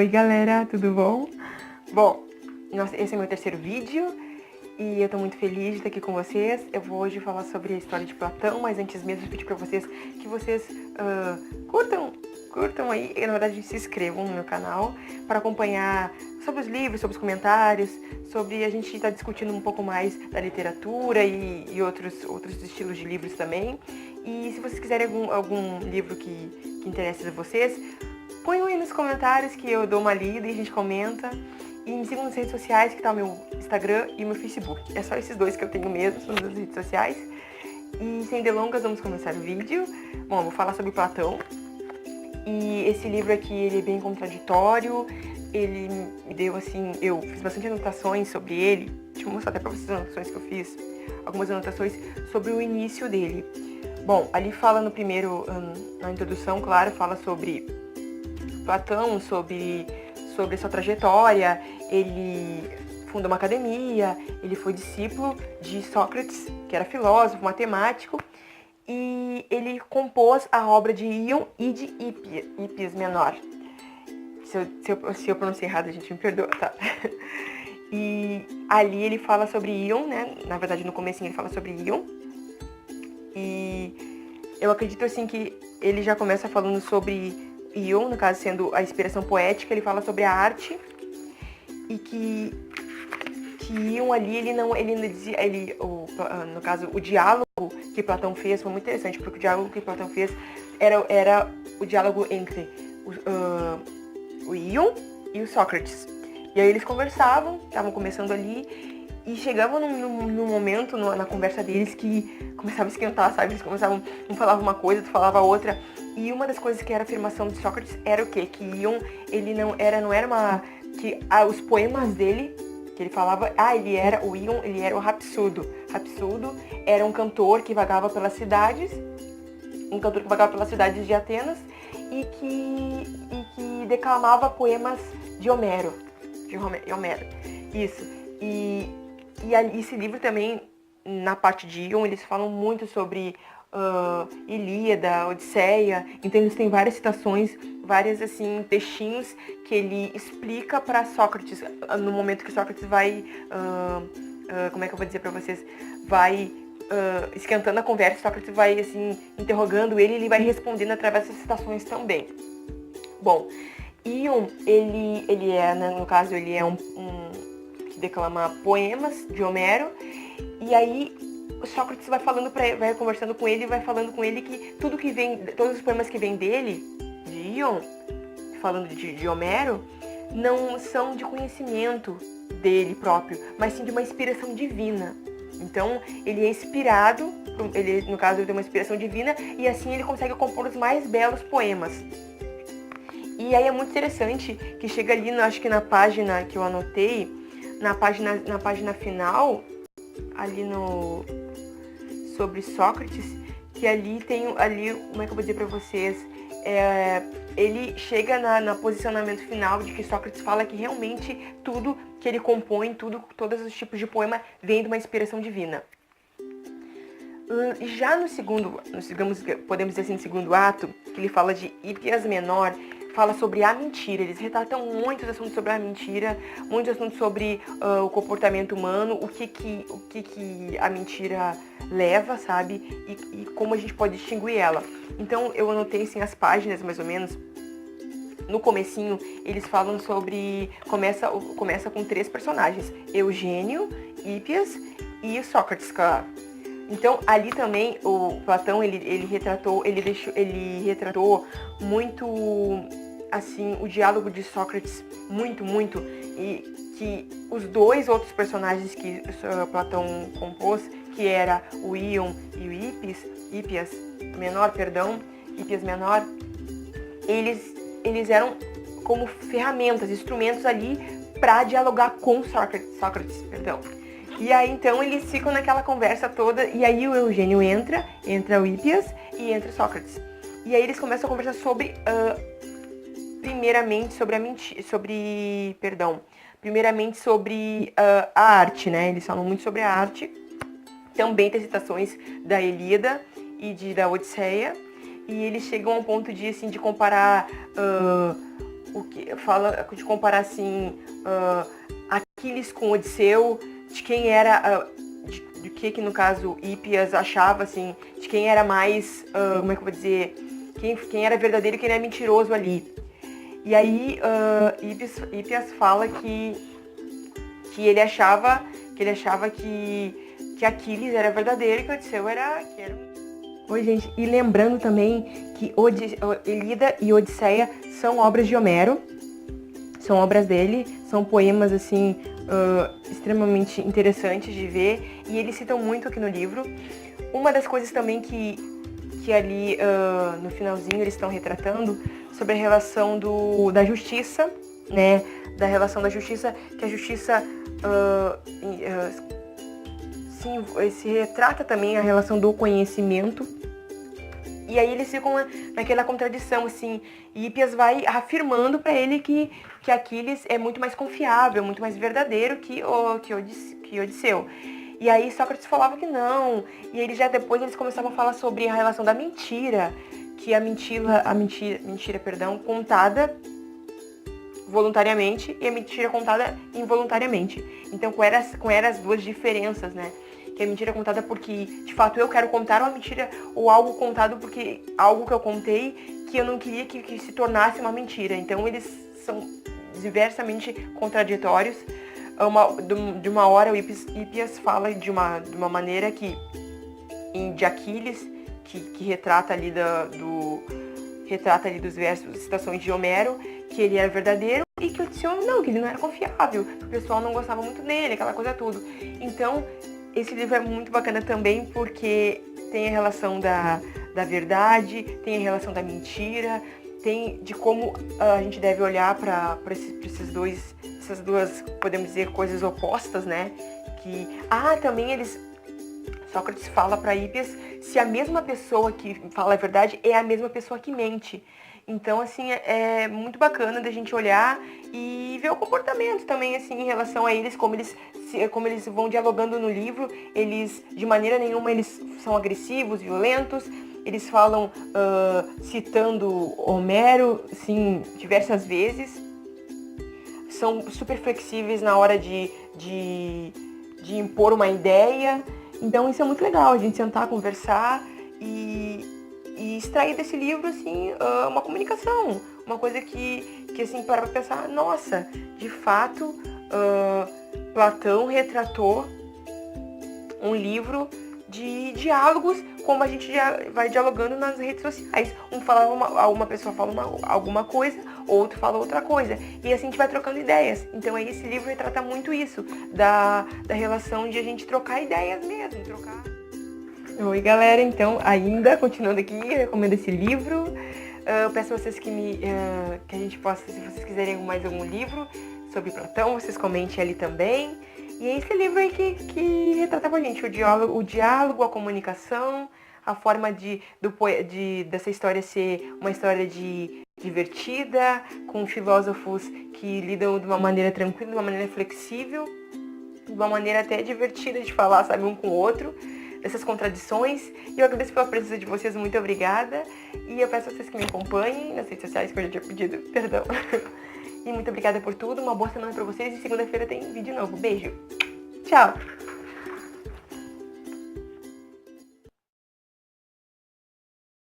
Oi galera, tudo bom? Bom, esse é meu terceiro vídeo e eu tô muito feliz de estar aqui com vocês. Eu vou hoje falar sobre a história de Platão, mas antes mesmo eu pedir pra vocês que vocês curtam aí e na verdade se inscrevam no meu canal para acompanhar sobre os livros, sobre os comentários, sobre a gente estar discutindo um pouco mais da literatura e outros estilos de livros também. E se vocês quiserem algum livro que interesse a vocês, ponham aí nos comentários que eu dou uma lida e a gente comenta. E me sigam nas redes sociais, que tá o meu Instagram e o meu Facebook. É só esses dois que eu tenho mesmo nas redes sociais. E sem delongas, vamos começar o vídeo. Bom, eu vou falar sobre Platão. E esse livro aqui, ele é bem contraditório. Ele me deu, assim, eu fiz bastante anotações sobre ele. Deixa eu mostrar até pra vocês as anotações que eu fiz. Algumas anotações sobre o início dele. Bom, ali fala no primeiro, na introdução, claro, fala sobre Platão, sobre sua trajetória. Ele fundou uma academia, ele foi discípulo de Sócrates, que era filósofo, matemático, e ele compôs a obra de Ion e de Hípias Menor. Se eu pronunciei errado, a gente me perdoa, tá? E ali ele fala sobre Ion, né? Na verdade, no comecinho ele fala sobre Ion. E eu acredito, assim, que ele já começa falando sobre Ion, no caso sendo a inspiração poética. Ele fala sobre a arte e que Ion ali, no caso, o diálogo que Platão fez foi muito interessante, porque o diálogo que Platão fez era o diálogo entre o Ion e o Sócrates. E aí eles conversavam, estavam começando ali, e chegavam num momento na conversa deles que começava a esquentar, sabe? Eles começavam, um falava uma coisa, outro falava outra. E uma das coisas que era a afirmação de Sócrates era o quê? Que Ion, ele não era uma... que os poemas dele, que ele falava, o Ion, ele era o Rapsudo. Rapsudo era um cantor que vagava pelas cidades, de Atenas, e que declamava poemas de Homero. Isso. E esse livro também, na parte de Ion, eles falam muito sobre Ilíada, Odisseia. Então eles têm várias citações, várias, assim, textinhos que ele explica para Sócrates, no momento que Sócrates vai, como é que eu vou dizer para vocês, vai esquentando a conversa. Sócrates vai, assim, interrogando ele, e ele vai respondendo através dessas citações também. Bom, Ion, ele é, né, no caso, ele é um que declama poemas de Homero, e aí o Sócrates vai conversando com ele, vai falando com ele que todos os poemas que vêm dele, de Ion, falando de Homero, não são de conhecimento dele próprio, mas sim de uma inspiração divina. Então, ele é inspirado, no caso, ele tem uma inspiração divina, e assim ele consegue compor os mais belos poemas. E aí é muito interessante que chega ali, acho que na página que eu anotei, na página final, ali sobre Sócrates, que ali tem, como é que eu vou dizer pra vocês, ele chega no posicionamento final de que Sócrates fala que realmente tudo que ele compõe, todos os tipos de poema vem de uma inspiração divina. Já digamos, podemos dizer assim, no segundo ato, que ele fala de Hípias Menor, fala sobre a mentira. Eles retratam muitos assuntos sobre a mentira, muitos assuntos sobre o comportamento humano, o que a mentira leva, sabe? E como a gente pode distinguir ela. Então eu anotei, assim, as páginas, mais ou menos. No comecinho, eles falam sobre... Começa com 3 personagens: Eugênio, Hípias e Sócrates, claro. Então, ali também, o Platão, ele retratou muito, assim, o diálogo de Sócrates, muito, e que os 2 outros personagens que Platão compôs, que era o Ion e o Hípias Menor, eles eram como ferramentas, instrumentos ali para dialogar com Sócrates. E aí, então, eles ficam naquela conversa toda, e aí o Eugênio entra o Hípias e entra Sócrates. E aí eles começam a conversar primeiramente sobre a arte, né? Eles falam muito sobre a arte. Também tem citações da Ilíada e da Odisseia. E eles chegam ao ponto de comparar o que fala de comparar assim Aquiles com Odisseu, de quem era de que no caso Hípias achava assim, de quem era mais como é que eu vou dizer, quem era verdadeiro e quem era mentiroso ali. E aí Hípias fala que ele achava que Aquiles era verdadeiro e que Odisseu era. Oi, gente, e lembrando também que Ilíada e Odisseia são obras de Homero, são obras dele, são poemas assim extremamente interessantes de ver, e eles citam muito aqui no livro. Uma das coisas também que ali no finalzinho eles estão retratando sobre a relação da justiça, né? Da relação da justiça, que a justiça se retrata também a relação do conhecimento. E aí eles ficam naquela contradição, assim, e Hípias vai afirmando para ele que Aquiles é muito mais confiável, muito mais verdadeiro que Odisseu. E aí Sócrates falava que não, e depois eles começavam a falar sobre a relação da mentira, que a mentira, contada voluntariamente e a mentira contada involuntariamente. Então, quais eram as duas diferenças, né? Que a mentira é contada porque, de fato, eu quero contar, ou a mentira, ou algo contado porque algo que eu contei que eu não queria que se tornasse uma mentira. Então, eles são diversamente contraditórios. De uma hora, o Hípias fala de uma maneira de Aquiles, que retrata ali dos versos, citações de Homero, que ele era verdadeiro, e que Odisseu não, que ele não era confiável, que o pessoal não gostava muito dele, aquela coisa tudo. Então, esse livro é muito bacana também porque tem a relação da verdade, tem a relação da mentira, tem de como a gente deve olhar para essas duas, podemos dizer, coisas opostas, né? Também Sócrates fala para Hípias se a mesma pessoa que fala a verdade é a mesma pessoa que mente. Então, assim, é muito bacana da gente olhar e ver o comportamento também, assim, em relação a eles, como eles vão dialogando no livro. Eles, de maneira nenhuma, eles são agressivos, violentos. Eles falam citando Homero, assim, diversas vezes. São super flexíveis na hora de impor uma ideia. Então, isso é muito legal, a gente sentar, conversar e extrair desse livro, assim, uma comunicação, uma coisa que assim, para pensar, nossa, de fato, Platão retratou um livro de diálogos, como a gente vai dialogando nas redes sociais. Uma pessoa fala alguma coisa, outro fala outra coisa, e assim a gente vai trocando ideias. Então esse livro retrata muito isso, da relação de a gente trocar ideias mesmo, Oi, galera, então, ainda continuando aqui, eu recomendo esse livro. Eu peço a vocês que a gente possa, se vocês quiserem mais algum livro sobre Platão, vocês comentem ali também. E é esse livro aí que retrata pra gente o diálogo, a comunicação, a forma dessa história ser uma história divertida, com filósofos que lidam de uma maneira tranquila, de uma maneira flexível, de uma maneira até divertida de falar, sabe, um com o outro, dessas contradições. E eu agradeço pela presença de vocês, muito obrigada. E eu peço a vocês que me acompanhem nas redes sociais, que eu já tinha pedido, perdão. E muito obrigada por tudo, uma boa semana pra vocês e segunda-feira tem vídeo novo. Beijo! Tchau!